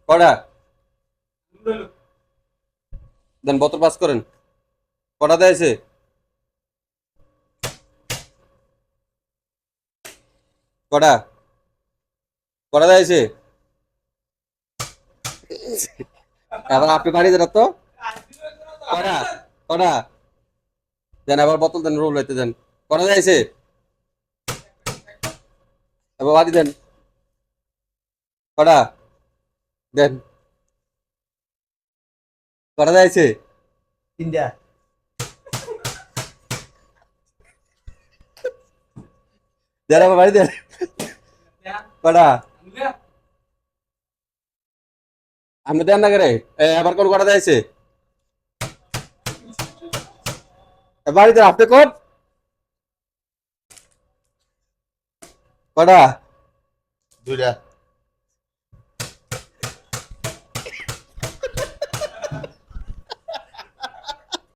কটা দেন, বোতল পাস করেন। কটা দিয়েছে? কটা কটা দিয়েছে? এবার আপনি পানি দেন তো। কটা কটা দেন, আবার বোতল দেন, রোল হইতে দেন। কটা দিয়েছে? এবার বাদি দেন। কটা দেন, কটা দিয়েছে? তিনটা। দেন, আবার বাড়ি দেন। কটা আপনি দেন না করে? আবার কোন কটা দিয়েছে? বাড়ি দেন আপনি কোন কটা? দুইটা।